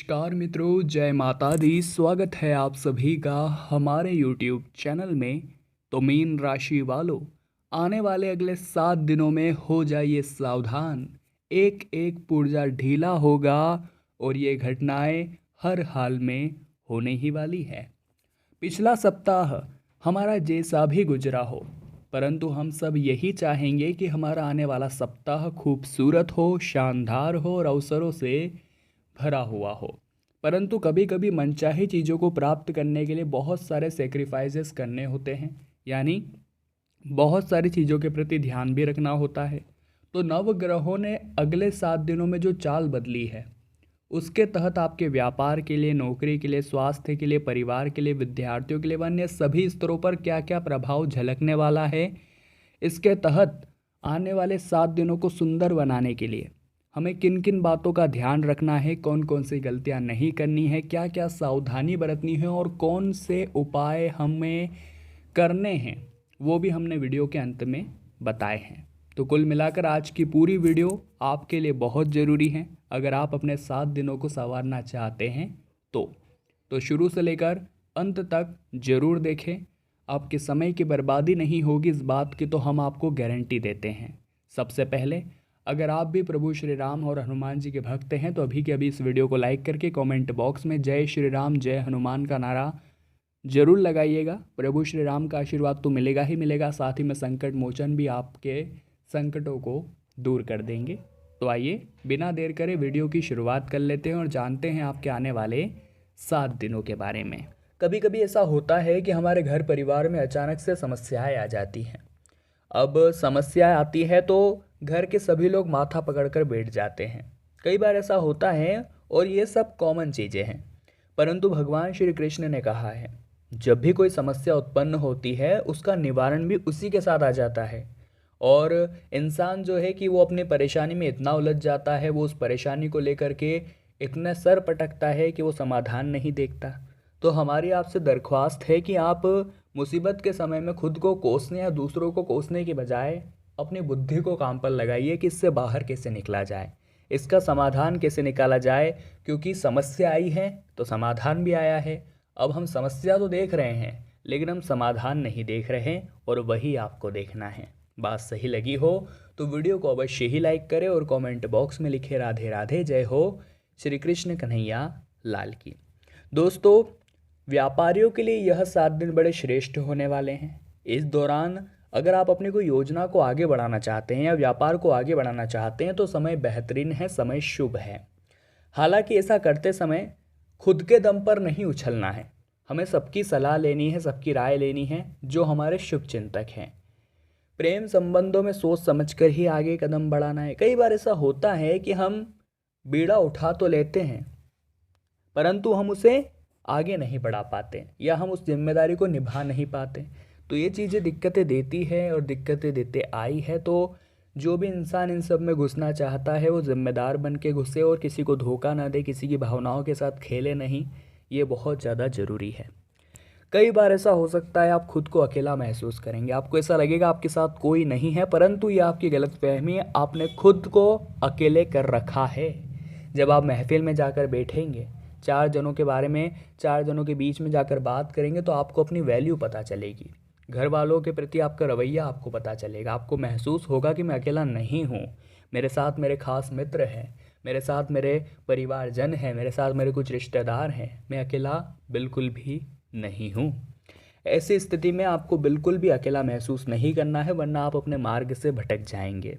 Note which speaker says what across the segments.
Speaker 1: नमस्कार मित्रों, जय माता दी। स्वागत है आप सभी का हमारे YouTube चैनल में। तो मीन राशि वालों, आने वाले अगले 7 दिनों में हो जाइए सावधान। एक एक पुर्जा ढीला होगा और ये घटनाएं हर हाल में होने ही वाली है। पिछला सप्ताह हमारा जैसा भी गुजरा हो, परंतु हम सब यही चाहेंगे कि हमारा आने वाला सप्ताह खूबसूरत हो, शानदार हो और अवसरों से भरा हुआ हो। परंतु कभी कभी मनचाही चीज़ों को प्राप्त करने के लिए बहुत सारे सेक्रीफाइसेस करने होते हैं, यानी बहुत सारी चीज़ों के प्रति ध्यान भी रखना होता है। तो नवग्रहों ने अगले 7 दिनों में जो चाल बदली है, उसके तहत आपके व्यापार के लिए, नौकरी के लिए, स्वास्थ्य के लिए, परिवार के लिए, विद्यार्थियों के लिए, अन्य सभी स्तरों पर क्या क्या प्रभाव झलकने वाला है, इसके तहत आने वाले 7 दिनों को सुंदर बनाने के लिए हमें किन किन बातों का ध्यान रखना है, कौन कौन सी गलतियां नहीं करनी है, क्या क्या सावधानी बरतनी है और कौन से उपाय हमें करने हैं, वो भी हमने वीडियो के अंत में बताए हैं। तो कुल मिलाकर आज की पूरी वीडियो आपके लिए बहुत ज़रूरी है अगर आप अपने 7 दिनों को संवारना चाहते हैं तो शुरू से लेकर अंत तक ज़रूर देखें। आपके समय की बर्बादी नहीं होगी, इस बात की तो हम आपको गारंटी देते हैं। सबसे पहले, अगर आप भी प्रभु श्री राम और हनुमान जी के भक्त हैं तो अभी के अभी इस वीडियो को लाइक करके कमेंट बॉक्स में जय श्री राम जय हनुमान का नारा जरूर लगाइएगा। प्रभु श्री राम का आशीर्वाद तो मिलेगा ही मिलेगा, साथ ही में संकट मोचन भी आपके संकटों को दूर कर देंगे। तो आइए बिना देर करे वीडियो की शुरुआत कर लेते हैं और जानते हैं आपके आने वाले 7 दिनों के बारे में। कभी कभी ऐसा होता है कि हमारे घर परिवार में अचानक से समस्याएं आ जाती हैं। अब समस्या आती है तो घर के सभी लोग माथा पकड़कर बैठ जाते हैं। कई बार ऐसा होता है और ये सब कॉमन चीज़ें हैं। परंतु भगवान श्री कृष्ण ने कहा है, जब भी कोई समस्या उत्पन्न होती है उसका निवारण भी उसी के साथ आ जाता है। और इंसान जो है कि वो अपनी परेशानी में इतना उलझ जाता है, वो उस परेशानी को लेकर के इतना सर पटकता है कि वो समाधान नहीं देखता। तो हमारी आपसे दरख्वास्त है कि आप मुसीबत के समय में खुद को कोसने या दूसरों को कोसने के बजाय अपनी बुद्धि को काम पर लगाइए कि इससे बाहर कैसे निकला जाए, इसका समाधान कैसे निकाला जाए। क्योंकि समस्या आई है तो समाधान भी आया है। अब हम समस्या तो देख रहे हैं लेकिन हम समाधान नहीं देख रहे हैं, और वही आपको देखना है। बात सही लगी हो तो वीडियो को अवश्य ही लाइक करें और कमेंट बॉक्स में लिखे राधे राधे, जय हो श्री कृष्ण कन्हैया लाल की। दोस्तों, व्यापारियों के लिए यह 7 दिन बड़े श्रेष्ठ होने वाले हैं। इस दौरान अगर आप अपनी कोई योजना को आगे बढ़ाना चाहते हैं या व्यापार को आगे बढ़ाना चाहते हैं तो समय बेहतरीन है, समय शुभ है। हालांकि ऐसा करते समय खुद के दम पर नहीं उछलना है, हमें सबकी सलाह लेनी है, सबकी राय लेनी है जो हमारे शुभ चिंतक हैं। प्रेम संबंधों में सोच समझकर ही आगे कदम बढ़ाना है। कई बार ऐसा होता है कि हम बीड़ा उठा तो लेते हैं परंतु हम उसे आगे नहीं बढ़ा पाते या हम उस जिम्मेदारी को निभा नहीं पाते। तो ये चीज़ें दिक्कतें देती है और दिक्कतें देते आई है। तो जो भी इंसान इन सब में घुसना चाहता है वो जिम्मेदार बन के घुसे और किसी को धोखा ना दे, किसी की भावनाओं के साथ खेले नहीं। ये बहुत ज़्यादा ज़रूरी है। कई बार ऐसा हो सकता है आप खुद को अकेला महसूस करेंगे, आपको ऐसा लगेगा आपके साथ कोई नहीं है, परंतु ये आपकी गलतफहमी है। आपने खुद को अकेले कर रखा है। जब आप महफिल में जाकर बैठेंगे, 4 जनों के बारे में, 4 जनों के बीच में जाकर बात करेंगे तो आपको अपनी वैल्यू पता चलेगी। घर वालों के प्रति आपका रवैया आपको पता चलेगा। आपको महसूस होगा कि मैं अकेला नहीं हूँ, मेरे साथ मेरे खास मित्र हैं, मेरे साथ मेरे परिवारजन हैं, मेरे साथ मेरे कुछ रिश्तेदार हैं, मैं अकेला बिल्कुल भी नहीं हूँ। ऐसी स्थिति में आपको बिल्कुल भी अकेला महसूस नहीं करना है, वरना आप अपने मार्ग से भटक जाएंगे।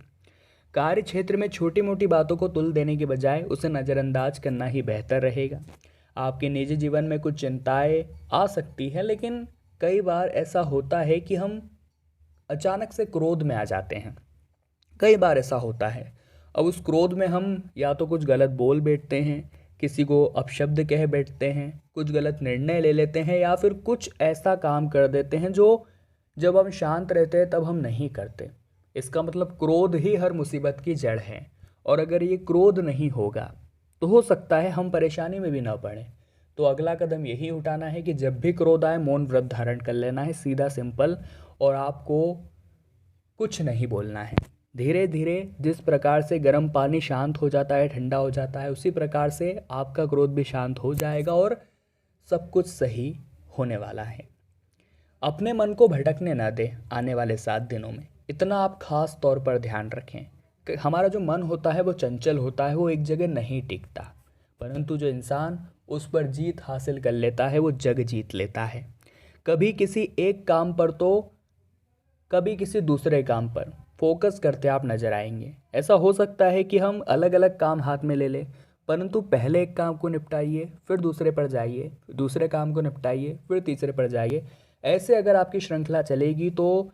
Speaker 1: कार्य क्षेत्र में छोटी मोटी बातों को तुल देने के बजाय उसे नज़रअंदाज करना ही बेहतर रहेगा। आपके निजी जीवन में कुछ चिंताएं आ सकती है, लेकिन कई बार ऐसा होता है कि हम अचानक से क्रोध में आ जाते हैं। कई बार ऐसा होता है। अब उस क्रोध में हम या तो कुछ गलत बोल बैठते हैं, किसी को अपशब्द कह बैठते हैं, कुछ गलत निर्णय ले लेते हैं या फिर कुछ ऐसा काम कर देते हैं जो जब हम शांत रहते हैं तब हम नहीं करते। इसका मतलब क्रोध ही हर मुसीबत की जड़ है, और अगर ये क्रोध नहीं होगा तो हो सकता है हम परेशानी में भी ना पड़ें। तो अगला कदम यही उठाना है कि जब भी क्रोध आए मौन व्रत धारण कर लेना है, सीधा सिंपल, और आपको कुछ नहीं बोलना है। धीरे धीरे जिस प्रकार से गर्म पानी शांत हो जाता है, ठंडा हो जाता है, उसी प्रकार से आपका क्रोध भी शांत हो जाएगा और सब कुछ सही होने वाला है। अपने मन को भटकने ना दें आने वाले 7 दिनों में, इतना आप खास तौर पर ध्यान रखें कि हमारा जो मन होता है वो चंचल होता है, वो एक जगह नहीं टिकता, परंतु जो इंसान उस पर जीत हासिल कर लेता है वो जग जीत लेता है। कभी किसी एक काम पर तो कभी किसी दूसरे काम पर फोकस करते आप नजर आएंगे। ऐसा हो सकता है कि हम अलग अलग काम हाथ में ले लें, परंतु पहले एक काम को निपटाइए, फिर दूसरे पर जाइए, दूसरे काम को निपटाइए, फिर तीसरे पर जाइए। ऐसे अगर आपकी श्रृंखला चलेगी तो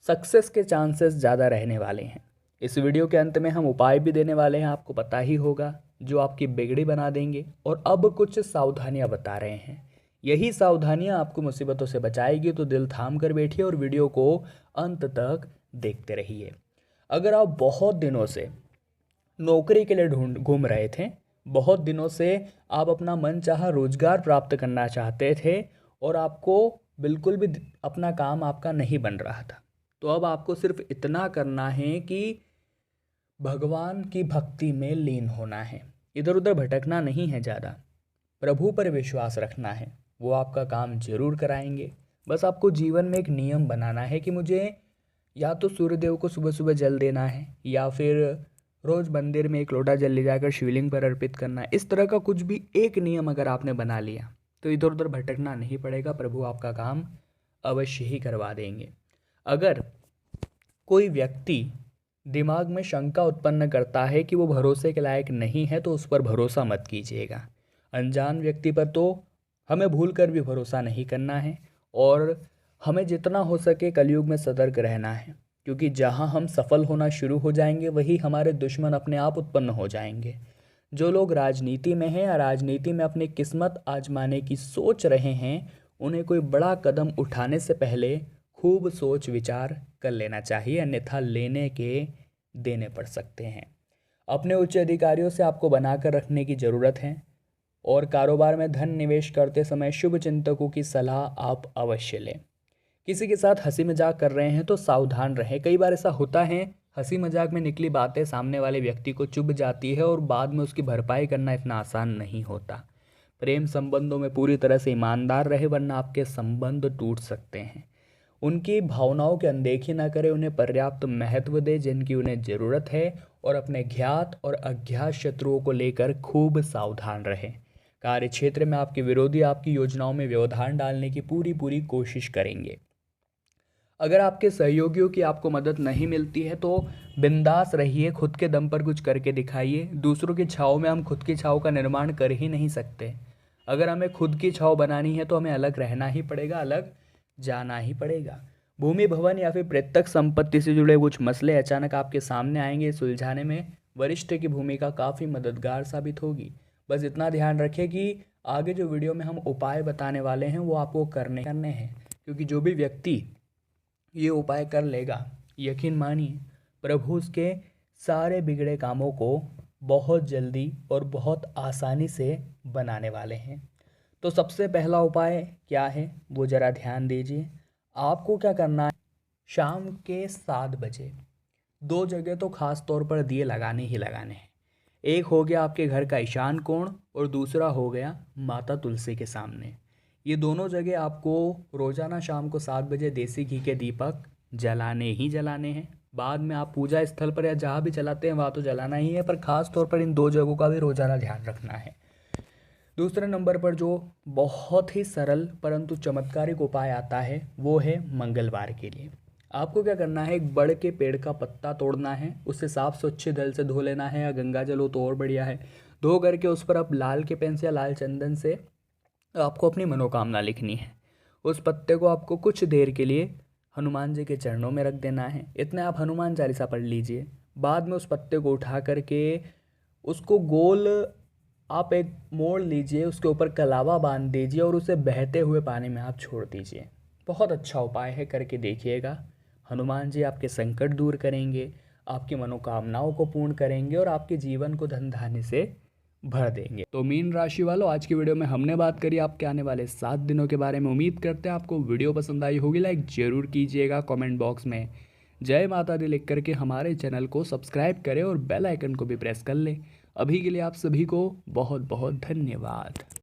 Speaker 1: सक्सेस के चांसेस ज़्यादा रहने वाले हैं। इस वीडियो के अंत में हम उपाय भी देने वाले हैं, आपको पता ही होगा, जो आपकी बिगड़ी बना देंगे। और अब कुछ सावधानियां बता रहे हैं, यही सावधानियां आपको मुसीबतों से बचाएगी। तो दिल थाम कर बैठिए और वीडियो को अंत तक देखते रहिए। अगर आप बहुत दिनों से नौकरी के लिए घूम रहे थे, बहुत दिनों से आप अपना मनचाहा रोजगार प्राप्त करना चाहते थे और आपको बिल्कुल भी अपना काम आपका नहीं बन रहा था, तो अब आपको सिर्फ इतना करना है कि भगवान की भक्ति में लीन होना है, इधर उधर भटकना नहीं है ज़्यादा, प्रभु पर विश्वास रखना है, वो आपका काम जरूर कराएंगे। बस आपको जीवन में एक नियम बनाना है कि मुझे या तो सूर्यदेव को सुबह सुबह जल देना है, या फिर रोज़ मंदिर में एक लोटा जल ले जाकर शिवलिंग पर अर्पित करना है। इस तरह का कुछ भी एक नियम अगर आपने बना लिया तो इधर उधर भटकना नहीं पड़ेगा, प्रभु आपका काम अवश्य ही करवा देंगे। अगर कोई व्यक्ति दिमाग में शंका उत्पन्न करता है कि वो भरोसे के लायक नहीं है, तो उस पर भरोसा मत कीजिएगा। अनजान व्यक्ति पर तो हमें भूल कर भी भरोसा नहीं करना है, और हमें जितना हो सके कलयुग में सतर्क रहना है, क्योंकि जहां हम सफल होना शुरू हो जाएंगे वही हमारे दुश्मन अपने आप उत्पन्न हो जाएंगे। जो लोग राजनीति में हैं या राजनीति में अपनी किस्मत आजमाने की सोच रहे हैं, उन्हें कोई बड़ा कदम उठाने से पहले खूब सोच विचार कर लेना चाहिए, अन्यथा लेने के देने पड़ सकते हैं। अपने उच्च अधिकारियों से आपको बनाकर रखने की ज़रूरत है, और कारोबार में धन निवेश करते समय शुभ चिंतकों की सलाह आप अवश्य लें। किसी के साथ हंसी मजाक कर रहे हैं तो सावधान रहें। कई बार ऐसा होता है, हंसी मजाक में निकली बातें सामने वाले व्यक्ति को चुभ जाती है और बाद में उसकी भरपाई करना इतना आसान नहीं होता। प्रेम संबंधों में पूरी तरह से ईमानदार रहे, वरना आपके संबंध टूट सकते हैं। उनकी भावनाओं की अनदेखी ना करें, उन्हें पर्याप्त महत्व दें जिनकी उन्हें ज़रूरत है, और अपने ज्ञात और अज्ञात शत्रुओं को लेकर खूब सावधान रहें। कार्य क्षेत्र में आपके विरोधी आपकी योजनाओं में व्यवधान डालने की पूरी पूरी कोशिश करेंगे। अगर आपके सहयोगियों की आपको मदद नहीं मिलती है तो बिंदास रहिए, खुद के दम पर कुछ करके दिखाइए। दूसरों की छाँव में हम खुद की छाँव का निर्माण कर ही नहीं सकते। अगर हमें खुद की छाँव बनानी है तो हमें अलग रहना ही पड़ेगा, अलग जाना ही पड़ेगा। भूमि भवन या फिर प्रत्यक्ष संपत्ति से जुड़े कुछ मसले अचानक आपके सामने आएंगे, सुलझाने में वरिष्ठ की भूमिका काफ़ी मददगार साबित होगी। बस इतना ध्यान रखें कि आगे जो वीडियो में हम उपाय बताने वाले हैं वो आपको करने हैं, क्योंकि जो भी व्यक्ति ये उपाय कर लेगा, यकीन मानिए प्रभु उसके सारे बिगड़े कामों को बहुत जल्दी और बहुत आसानी से बनाने वाले हैं। तो सबसे पहला उपाय क्या है वो ज़रा ध्यान दीजिए। आपको क्या करना है, शाम के 7 बजे 2 जगह तो ख़ास तौर पर दिए लगाने ही लगाने हैं। एक हो गया आपके घर का ईशान कोण, और दूसरा हो गया माता तुलसी के सामने। ये दोनों जगह आपको रोज़ाना शाम को 7 बजे देसी घी के दीपक जलाने ही जलाने हैं। बाद में आप पूजा स्थल पर या जहाँ भी जलाते हैं वहाँ तो जलाना ही है, पर ख़ास तौर पर इन 2 जगहों का भी रोज़ाना ध्यान रखना है। दूसरे नंबर पर जो बहुत ही सरल परंतु चमत्कारिक उपाय आता है वो है मंगलवार के लिए। आपको क्या करना है, एक बड़ के पेड़ का पत्ता तोड़ना है, उससे साफ स्वच्छ जल से धो लेना है, या गंगा जल हो तो और बढ़िया है। धो करके उस पर आप लाल के पेन से या लाल चंदन से आपको अपनी मनोकामना लिखनी है। उस पत्ते को आपको कुछ देर के लिए हनुमान जी के चरणों में रख देना है। इतने आप हनुमान चालीसा पढ़ लीजिए। बाद में उस पत्ते को उठा करके उसको गोल आप एक मोड़ लीजिए, उसके ऊपर कलावा बांध दीजिए और उसे बहते हुए पानी में आप छोड़ दीजिए। बहुत अच्छा उपाय है, करके देखिएगा। हनुमान जी आपके संकट दूर करेंगे, आपकी मनोकामनाओं को पूर्ण करेंगे और आपके जीवन को धन धान्य से भर देंगे। तो मीन राशि वालों, आज की वीडियो में हमने बात करी आपके आने वाले 7 दिनों के बारे में। उम्मीद करते हैं आपको वीडियो पसंद आई होगी। लाइक ज़रूर कीजिएगा, कमेंट बॉक्स में जय माता दी लिख करके हमारे चैनल को सब्सक्राइब करें और बेल आइकन को भी प्रेस कर लें। अभी के लिए आप सभी को बहुत बहुत धन्यवाद।